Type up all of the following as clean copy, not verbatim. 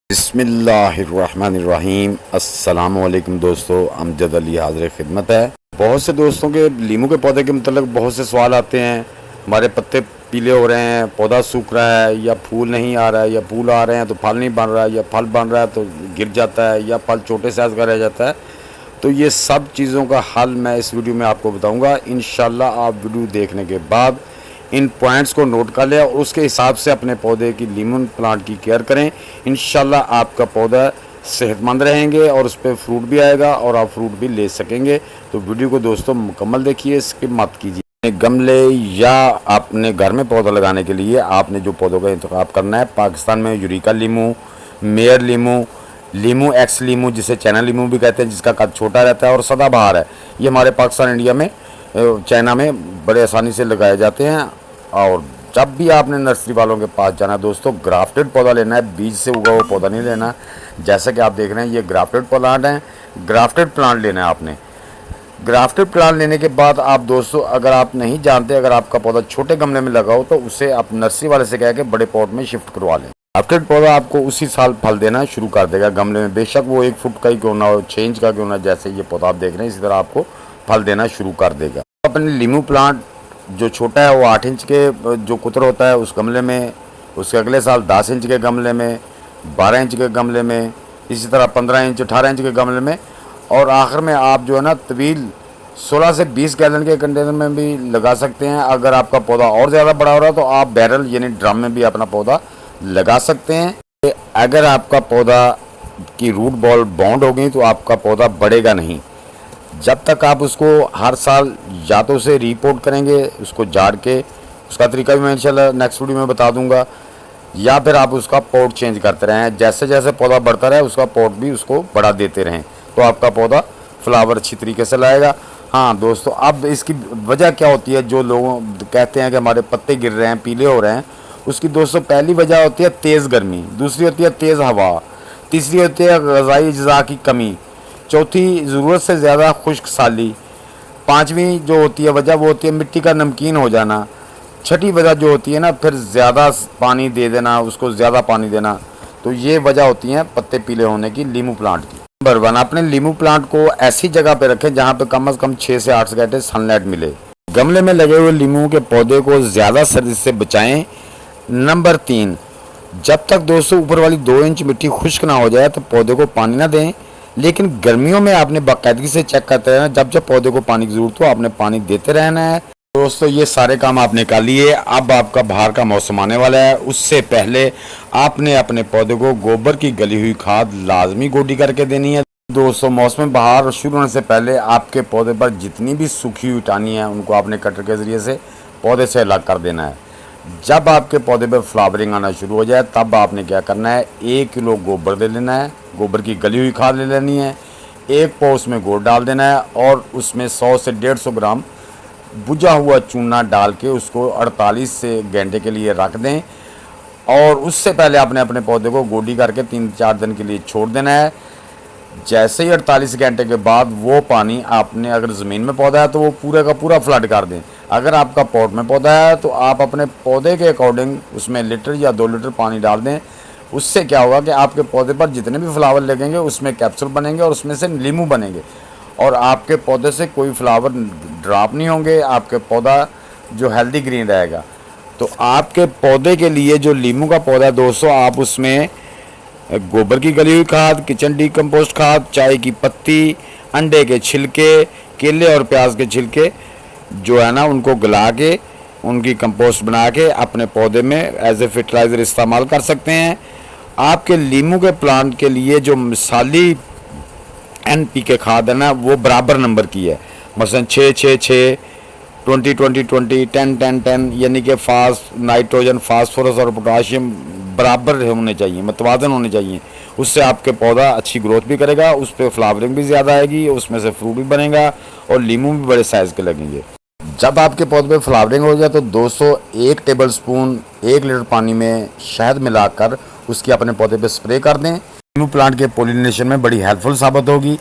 बिस्मिल्लाहिर्रहमानिर्रहीम। अस्सलामुअलैकुम दोस्तों, अमजद अली हाज़िर खिदमत है। बहुत से दोस्तों के लीमू के पौधे के मतलब बहुत से सवाल आते हैं। हमारे पत्ते पीले हो रहे हैं, पौधा सूख रहा है, या फूल नहीं आ रहा है, या फूल आ रहे हैं तो फल नहीं बन रहा है, या फल बन रहा है तो गिर जाता है, या फल छोटे साइज़ का रह जाता है। तो ये सब चीज़ों का हल मैं इस वीडियो में आपको बताऊँगा। इंशाल्लाह आप वीडियो देखने के बाद इन पॉइंट्स को नोट कर लें और उसके हिसाब से अपने पौधे की लीमन प्लांट की केयर करें। इंशाल्लाह आपका पौधा सेहतमंद रहेंगे और उस पर फ्रूट भी आएगा और आप फ्रूट भी ले सकेंगे। तो वीडियो को दोस्तों मुकम्मल देखिए, स्किप मत कीजिए। गमले या अपने घर में पौधा लगाने के लिए आपने जो पौधों का इंतखाब करना है, पाकिस्तान में यूरिका लीमू, मेयर लीमू, लीमू एक्स लीमू जिसे चाइना लीमू भी कहते हैं, जिसका कद छोटा रहता है और सदाबहार है। ये हमारे पाकिस्तान, इंडिया में, चाइना में बड़े आसानी से लगाए जाते हैं। और जब भी आपने नर्सरी वालों के पास जाना है दोस्तों, ग्राफ्टेड पौधा लेना है, बीज से उगा हुआ पौधा नहीं लेना। जैसा कि आप देख रहे हैं ये ग्राफ्टेड प्लांट हैं, ग्राफ्टेड प्लांट लेना है आपने। ग्राफ्टेड प्लांट लेने के बाद आप दोस्तों, अगर आप नहीं जानते, अगर आपका पौधा छोटे गमले में लगा हो तो उसे आप नर्सरी वाले से कह के बड़े पॉट में शिफ्ट करवा लें। ग्राफ्टेड पौधा आपको उसी साल फल देना शुरू कर देगा गमले में, बेशक वो 1 फुट का ही क्यों ना हो, 6 इंच का क्यों ना। जैसे ये पौधा आप देख रहे हैं इसी तरह आपको फल देना शुरू कर देगा। अपने लीमू प्लांट जो छोटा है वो 8 इंच के जो कुतर होता है उस गमले में, उसके अगले साल 10 इंच के गमले में, 12 इंच के गमले में, इसी तरह 15 इंच 18 इंच के गमले में, और आखिर में आप जो है ना तवील 16 से 20 गैलन के कंटेनर में भी लगा सकते हैं। अगर आपका पौधा और ज़्यादा बड़ा हो रहा है तो आप बैरल यानी ड्रम में भी अपना पौधा लगा सकते हैं। अगर आपका पौधा की रूट बॉल बाउंड हो गई तो आपका पौधा बढ़ेगा नहीं। जब तक आप उसको हर साल या तो उसे रिपोर्ट करेंगे, उसको झाड़ के, उसका तरीका भी मैं इंशाल्लाह नेक्स्ट वीडियो में बता दूंगा, या फिर आप उसका पॉट चेंज करते रहें। जैसे जैसे पौधा बढ़ता रहे उसका पॉट भी उसको बढ़ा देते रहें तो आपका पौधा फ्लावर अच्छी तरीके से लाएगा। हाँ दोस्तों, अब इसकी वजह क्या होती है, जो लोग कहते हैं कि हमारे पत्ते गिर रहे हैं, पीले हो रहे हैं, उसकी दोस्तों पहली वजह होती है तेज़ गर्मी, दूसरी होती है तेज़ हवा, तीसरी होती है ग़िज़ाई अज्जा की कमी, चौथी ज़रूरत से ज़्यादा खुश्क साली, पाँचवीं जो होती है वजह वो होती है मिट्टी का नमकीन हो जाना, छठी वजह जो होती है ना फिर ज़्यादा पानी दे देना, उसको ज़्यादा पानी देना। तो ये वजह होती हैं पत्ते पीले होने की लीमू प्लांट की। नंबर 1, अपने लीमू प्लांट को ऐसी जगह पे रखें जहाँ पे कम से कम 6 से 8 घंटे सनलाइट मिले। गमले में लगे हुए लीमू के पौधे को ज़्यादा सर्दी से बचाएं। नंबर 3, जब तक दोस्तों ऊपर वाली 2 इंच मिट्टी खुश्क ना हो जाए तो पौधे को पानी ना दें, लेकिन गर्मियों में आपने बाकायदगी से चेक करते रहना, जब जब पौधे को पानी की ज़रूरत हो आपने पानी देते रहना है। दोस्तों ये सारे काम आपने कर लिए। अब आपका बाहर का मौसम आने वाला है, उससे पहले आपने अपने पौधे को गोबर की गली हुई खाद लाजमी गोडी करके देनी है। दोस्तों मौसम बाहर शुरू होने से पहले आपके पौधे पर जितनी भी सूखी हुई टहनी है उनको आपने कटर के ज़रिए से पौधे से अलग कर देना है। जब आपके पौधे पर फ्लावरिंग आना शुरू हो जाए तब आपने क्या करना है, 1 किलो गोबर ले लेना है, गोबर की गली हुई खाद ले लेनी है, 1 पाव उसमें गुड़ डाल देना है और उसमें 100 से 150 ग्राम बुझा हुआ चूना डाल के उसको 48 से घंटे के लिए रख दें। और उससे पहले आपने अपने पौधे को गोडी करके 3-4 दिन के लिए छोड़ देना है। जैसे ही 48 घंटे के बाद वो पानी आपने, अगर ज़मीन में पौधा है तो वो पूरे का पूरा फ्लड कर दें। अगर आपका पॉट में पौधा है तो आप अपने पौधे के अकॉर्डिंग उसमें लीटर या 2 लीटर पानी डाल दें। उससे क्या होगा कि आपके पौधे पर जितने भी फ्लावर लगेंगे उसमें कैप्सूल बनेंगे और उसमें से लीमू बनेंगे और आपके पौधे से कोई फ्लावर ड्रॉप नहीं होंगे। आपके पौधा जो हेल्दी ग्रीन रहेगा। तो आपके पौधे के लिए जो लीमू का पौधा है दोस्तों, आप उसमें गोबर की गली हुई खाद, किचन डीकम्पोस्ट खाद, चाय की पत्ती, अंडे के छिलके, केले और प्याज के छिलके जो है ना उनको गला के उनकी कंपोस्ट बना के अपने पौधे में एज ए फर्टिलाइज़र इस्तेमाल कर सकते हैं। आपके लीमू के प्लांट के लिए जो मिसाली NPK खाद है ना वो बराबर नंबर की है, मसलन 6-6-6, 20-20-20, 10-10-10, यानी कि नाइट्रोजन, फास्फोरस और पोटाशियम बराबर होने चाहिए, मतवाजन होने चाहिए। उससे आपके पौधा अच्छी ग्रोथ भी करेगा, उस पर फ्लावरिंग भी ज़्यादा आएगी, उसमें से फ्रूट भी बनेगा और लीमू भी बड़े साइज़ के लगेंगे। जब आपके पौधे पे फ्लावरिंग हो जाए तो दोस्तों 1 टेबल स्पून 1 लीटर पानी में शहद मिलाकर उसकी अपने पौधे पे स्प्रे कर दें। लीमू प्लांट के पोलिनेशन में बड़ी हेल्पफुल साबित होगी,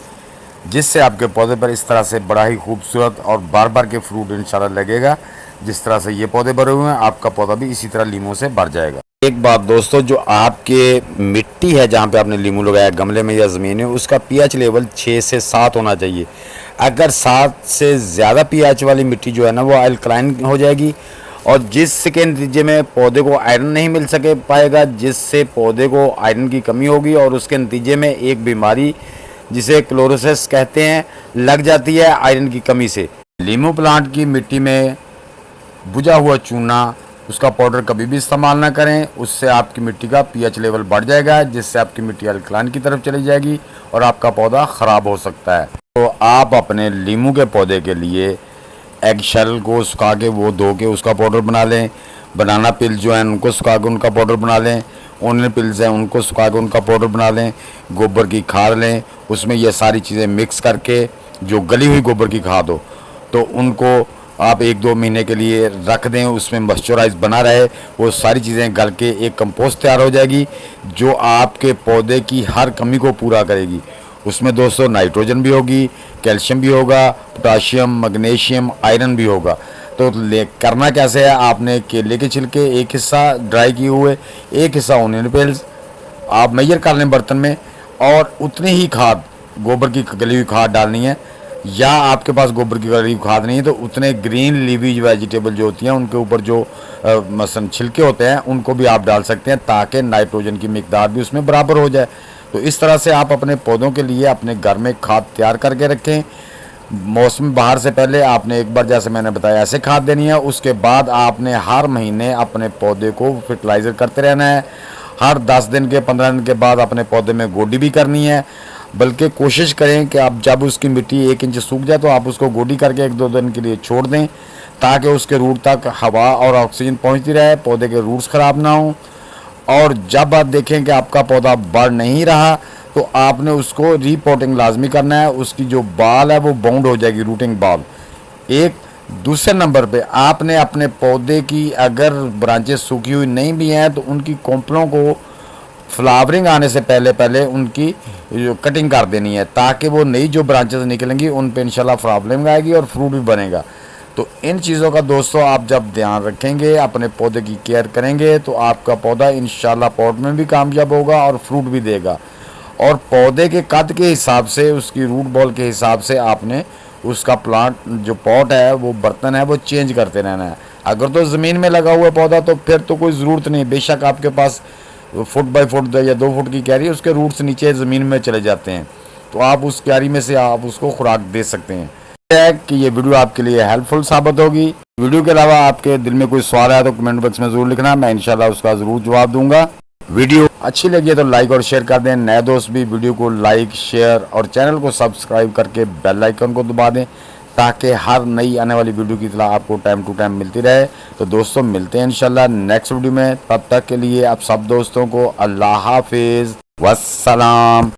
जिससे आपके पौधे पर इस तरह से बड़ा ही खूबसूरत और बार बार के फ्रूट इंशाल्लाह लगेगा। जिस तरह से ये पौधे भरे हुए हैं आपका पौधा भी इसी तरह लीमू से भर जाएगा। एक बात दोस्तों, जो आपके मिट्टी है जहाँ पे आपने लीमू लगाया गमले में या ज़मीन में, उसका पीएच लेवल 6 से 7 होना चाहिए। अगर 7 से ज़्यादा पीएच वाली मिट्टी जो है ना वो अल्कलाइन हो जाएगी, और जिसके नतीजे में पौधे को आयरन नहीं मिल सके पाएगा, जिससे पौधे को आयरन की कमी होगी और उसके नतीजे में एक बीमारी जिसे क्लोरोसिस कहते हैं लग जाती है आयरन की कमी से। लीमू प्लांट की मिट्टी में बुझा हुआ चूना, उसका पाउडर कभी भी इस्तेमाल ना करें, उससे आपकी मिट्टी का पीएच लेवल बढ़ जाएगा, जिससे आपकी मिट्टी अल्कलाइन की तरफ चली जाएगी और आपका पौधा ख़राब हो सकता है। तो आप अपने लीमू के पौधे के लिए एग शेल को सुखा के वो धो के उसका पाउडर बना लें, बनाना पिल जो है उनको सुखा के उनका पाउडर बना लें, ओनियन पिल्स हैं उनको सुखा के उनका पाउडर बना लें, गोबर की खाद लें, उसमें ये सारी चीज़ें मिक्स करके, जो गली हुई गोबर की खाद हो तो उनको आप 1-2 महीने के लिए रख दें, उसमें मॉइस्चराइज बना रहे, वो सारी चीज़ें गल के एक कंपोस्ट तैयार हो जाएगी जो आपके पौधे की हर कमी को पूरा करेगी। उसमें दोस्तों नाइट्रोजन भी होगी, कैल्शियम भी होगा, पोटाशियम, मैग्नीशियम, आयरन भी होगा। तो करना कैसे है, आपने केले के छिलके एक हिस्सा ड्राई किए हुए, एक हिस्सा ओनियन पेल्स आप मेजर कर लें बर्तन में, और उतनी ही खाद गोबर की गली हुई खाद डालनी है, या आपके पास गोबर की गली हुई खाद नहीं है तो उतने ग्रीन लीवीज वेजिटेबल जो होती हैं उनके ऊपर जो मसलन छिलके होते हैं उनको भी आप डाल सकते हैं, ताकि नाइट्रोजन की मिकदार भी उसमें बराबर हो जाए। तो इस तरह से आप अपने पौधों के लिए अपने घर में खाद तैयार करके रखें। मौसम बाहर से पहले आपने एक बार, जैसे मैंने बताया, ऐसे खाद देनी है। उसके बाद आपने हर महीने अपने पौधे को फर्टिलाइज़र करते रहना है। हर 10 दिन के 15 दिन के बाद अपने पौधे में गोडी भी करनी है। बल्कि कोशिश करें कि आप जब उसकी मिट्टी 1 इंच सूख जाए तो आप उसको गोडी करके 1-2 दिन के लिए छोड़ दें, ताकि उसके रूट तक हवा और ऑक्सीजन पहुंचती रहे, पौधे के रूट्स ख़राब ना हों। और जब आप देखें कि आपका पौधा बढ़ नहीं रहा तो आपने उसको रीपोर्टिंग लाजमी करना है। उसकी जो बाल है वो बाउंड हो जाएगी, रूटिंग बाल। एक दूसरे नंबर पे आपने अपने पौधे की अगर ब्रांचेस सूखी हुई नहीं भी हैं तो उनकी कोंपलों को फ्लावरिंग आने से पहले पहले उनकी जो कटिंग कर देनी है, ताकि वो नई जो ब्रांचेस निकलेंगी उन पे इंशाल्लाह फ्लावरिंग आएगी और फ्रूट भी बनेगा। तो इन चीज़ों का दोस्तों आप जब ध्यान रखेंगे, अपने पौधे की केयर करेंगे, तो आपका पौधा इंशाल्लाह पॉट में भी कामयाब होगा और फ्रूट भी देगा। और पौधे के कद के हिसाब से, उसकी रूट बॉल के हिसाब से आपने उसका प्लांट जो पॉट है, वो बर्तन है, वो चेंज करते रहना है। अगर तो ज़मीन में लगा हुआ पौधा तो फिर तो कोई ज़रूरत नहीं, बेशक आपके पास फुट बाई फुट या 2 फुट की क्यारी, उसके रूट्स नीचे ज़मीन में चले जाते हैं, तो आप उस क्यारी में से आप उसको खुराक दे सकते हैं। है कि ये वीडियो आपके लिए हेल्पफुल साबित होगी। वीडियो के अलावा आपके दिल में कोई सवाल है तो कमेंट बॉक्स में ज़रूर लिखना, मैं इंशाल्लाह उसका ज़रूर जवाब दूंगा। वीडियो अच्छी लगी तो लाइक और शेयर कर दें। नए दोस्त भी वीडियो को लाइक, शेयर और चैनल को सब्सक्राइब करके बेल आइकन को दबा दें, ताकि हर नई आने वाली वीडियो की इत्तला आपको टाइम टू टाइम मिलती रहे। तो दोस्तों मिलते हैं इंशाल्लाह नेक्स्ट वीडियो में। तब तक के लिए आप सब दोस्तों को अल्लाह हाफिज़, वस्सलाम।